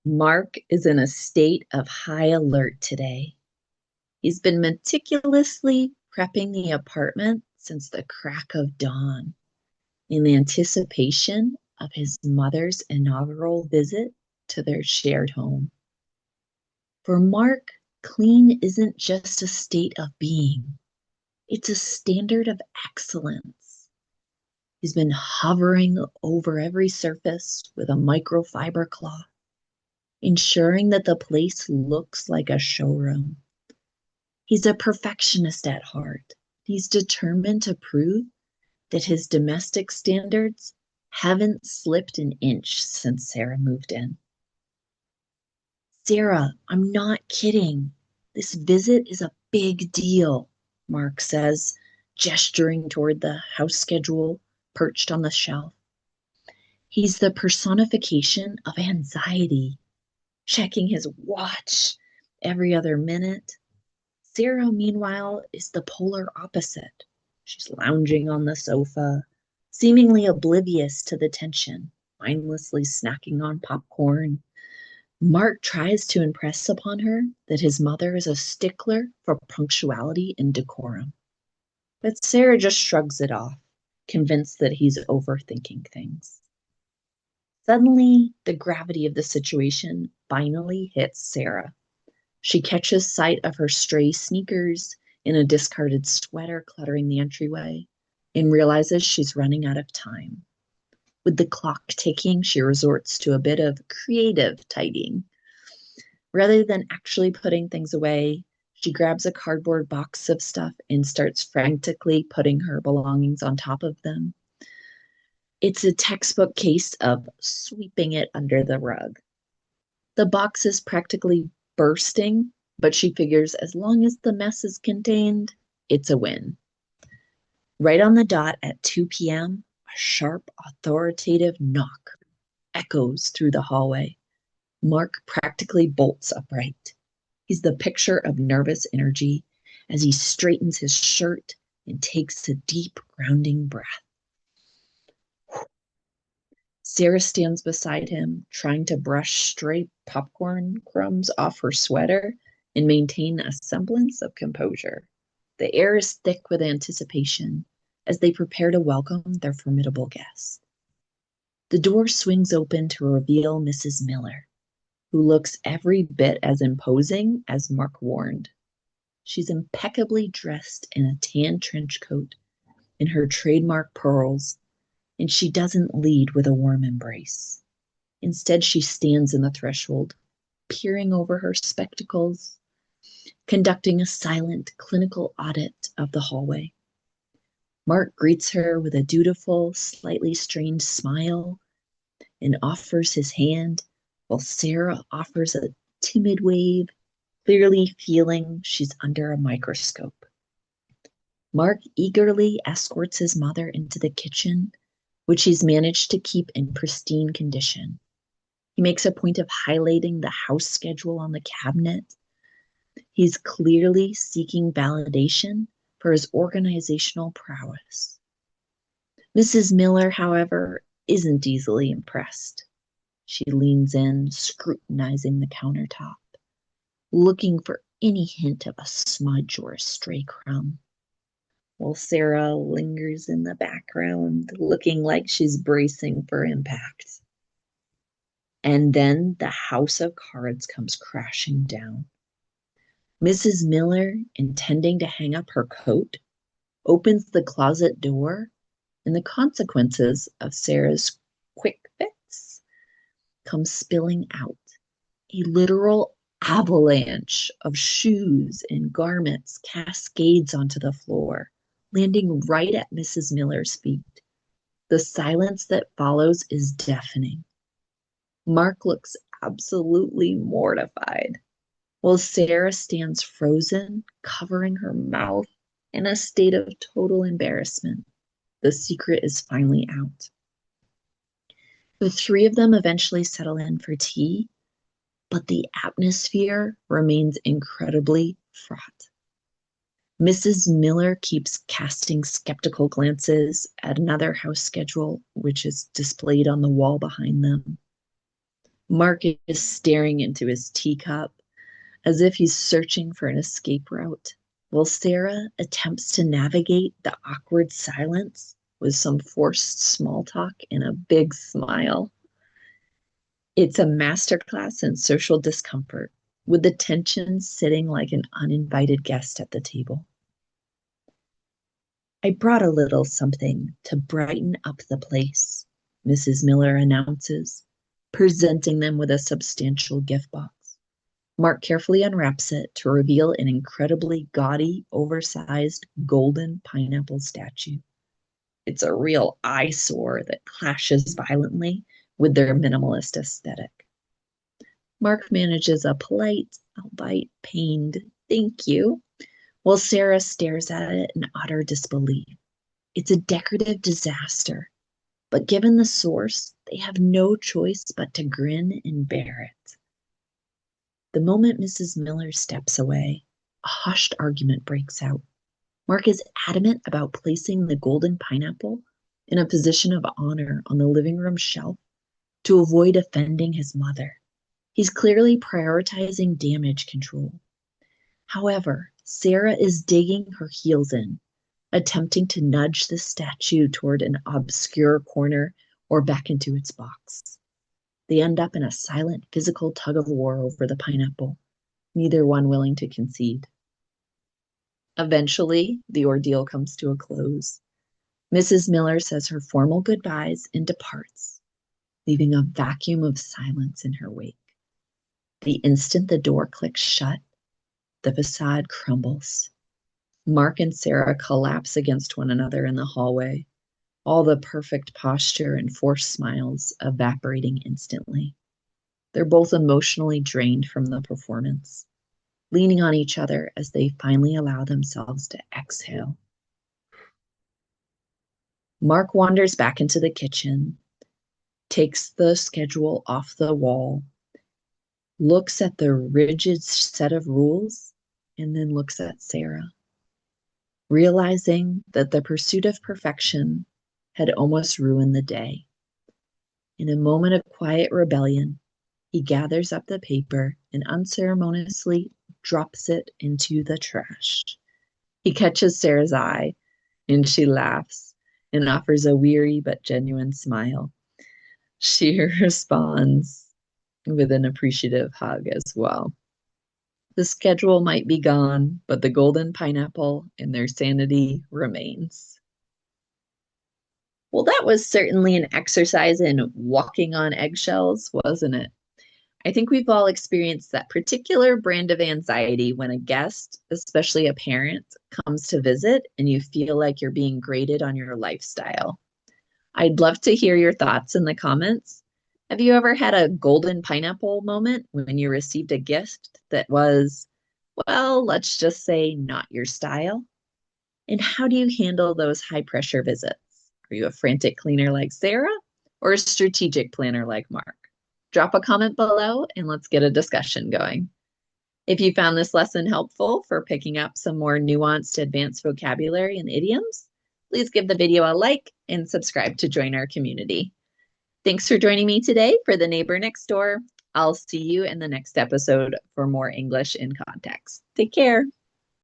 Mark is in a state of high alert today. He's been meticulously prepping the apartment since the crack of dawn in anticipation of his mother's inaugural visit to their shared home. For Mark, clean isn't just a state of being, it's a standard of excellence. He's been hovering over every surface with a microfiber cloth, ensuring that the place looks like a showroom. He's a perfectionist at heart. He's determined to prove that his domestic standards haven't slipped an inch since Sarah moved in. Sarah, I'm not kidding. This visit is a big deal, Mark says, gesturing toward the house schedule perched on the shelf. He's the personification of anxiety, checking his watch every other minute. Sarah, meanwhile, is the polar opposite. She's lounging on the sofa, seemingly oblivious to the tension, mindlessly snacking on popcorn. Mark tries to impress upon her that his mother is a stickler for punctuality and decorum. But Sarah just shrugs it off, convinced that he's overthinking things. Suddenly, the gravity of the situation finally hits Sarah. She catches sight of her stray sneakers and a discarded sweater cluttering the entryway and realizes she's running out of time. With the clock ticking, she resorts to a bit of creative tidying. Rather than actually putting things away, she grabs a cardboard box of stuff and starts frantically putting her belongings on top of them. It's a textbook case of sweeping it under the rug. The box is practically bursting, but she figures as long as the mess is contained, it's a win. Right on the dot at 2 p.m., a sharp, authoritative knock echoes through the hallway. Mark practically bolts upright. He's the picture of nervous energy as he straightens his shirt and takes a deep, grounding breath. Sarah stands beside him, trying to brush stray popcorn crumbs off her sweater and maintain a semblance of composure. The air is thick with anticipation as they prepare to welcome their formidable guest. The door swings open to reveal Mrs. Miller, who looks every bit as imposing as Mark warned. She's impeccably dressed in a tan trench coat and her trademark pearls, and she doesn't lead with a warm embrace. Instead, she stands in the threshold, peering over her spectacles, conducting a silent clinical audit of the hallway. Mark greets her with a dutiful, slightly strained smile and offers his hand, while Sarah offers a timid wave, clearly feeling she's under a microscope. Mark eagerly escorts his mother into the kitchen, which he's managed to keep in pristine condition. He makes a point of highlighting the house schedule on the cabinet. He's clearly seeking validation for his organizational prowess. Mrs. Miller, however, isn't easily impressed. She leans in, scrutinizing the countertop, looking for any hint of a smudge or a stray crumb, while Sarah lingers in the background, looking like she's bracing for impact. And then the house of cards comes crashing down. Mrs. Miller, intending to hang up her coat, opens the closet door, and the consequences of Sarah's quick fix come spilling out. A literal avalanche of shoes and garments cascades onto the floor, landing right at Mrs. Miller's feet. The silence that follows is deafening. Mark looks absolutely mortified, while Sarah stands frozen, covering her mouth in a state of total embarrassment. The secret is finally out. The three of them eventually settle in for tea, but the atmosphere remains incredibly fraught. Mrs. Miller keeps casting skeptical glances at another house schedule, which is displayed on the wall behind them. Mark is staring into his teacup as if he's searching for an escape route, while Sarah attempts to navigate the awkward silence with some forced small talk and a big smile. It's a masterclass in social discomfort, with the tension sitting like an uninvited guest at the table. I brought a little something to brighten up the place, Mrs. Miller announces, presenting them with a substantial gift box. Mark carefully unwraps it to reveal an incredibly gaudy, oversized golden pineapple statue. It's a real eyesore that clashes violently with their minimalist aesthetic. Mark manages a polite, albeit pained, "Thank you," while Sarah stares at it in utter disbelief. It's a decorative disaster, but given the source, they have no choice but to grin and bear it. The moment Mrs. Miller steps away, a hushed argument breaks out. Mark is adamant about placing the golden pineapple in a position of honor on the living room shelf to avoid offending his mother. He's clearly prioritizing damage control. However, Sarah is digging her heels in, attempting to nudge the statue toward an obscure corner or back into its box. They end up in a silent physical tug of war over the pineapple, neither one willing to concede. Eventually, the ordeal comes to a close. Mrs. Miller says her formal goodbyes and departs, leaving a vacuum of silence in her wake. The instant the door clicks shut, the facade crumbles. Mark and Sarah collapse against one another in the hallway, all the perfect posture and forced smiles evaporating instantly. They're both emotionally drained from the performance, leaning on each other as they finally allow themselves to exhale. Mark wanders back into the kitchen, takes the schedule off the wall, looks at the rigid set of rules, and then looks at Sarah, realizing that the pursuit of perfection had almost ruined the day. In a moment of quiet rebellion, he gathers up the paper and unceremoniously drops it into the trash. He catches Sarah's eye, and she laughs and offers a weary but genuine smile. She responds with an appreciative hug as well. The schedule might be gone, but the golden pineapple and their sanity remains. Well, that was certainly an exercise in walking on eggshells, wasn't it? I think we've all experienced that particular brand of anxiety when a guest, especially a parent, comes to visit and you feel like you're being graded on your lifestyle. I'd love to hear your thoughts in the comments. Have you ever had a golden pineapple moment when you received a gift that was, well, let's just say not your style? And how do you handle those high pressure visits? Are you a frantic cleaner like Sarah or a strategic planner like Mark? Drop a comment below and let's get a discussion going. If you found this lesson helpful for picking up some more nuanced advanced vocabulary and idioms, please give the video a like and subscribe to join our community. Thanks for joining me today for The Neighbor Next Door. I'll see you in the next episode for more English in Context. Take care.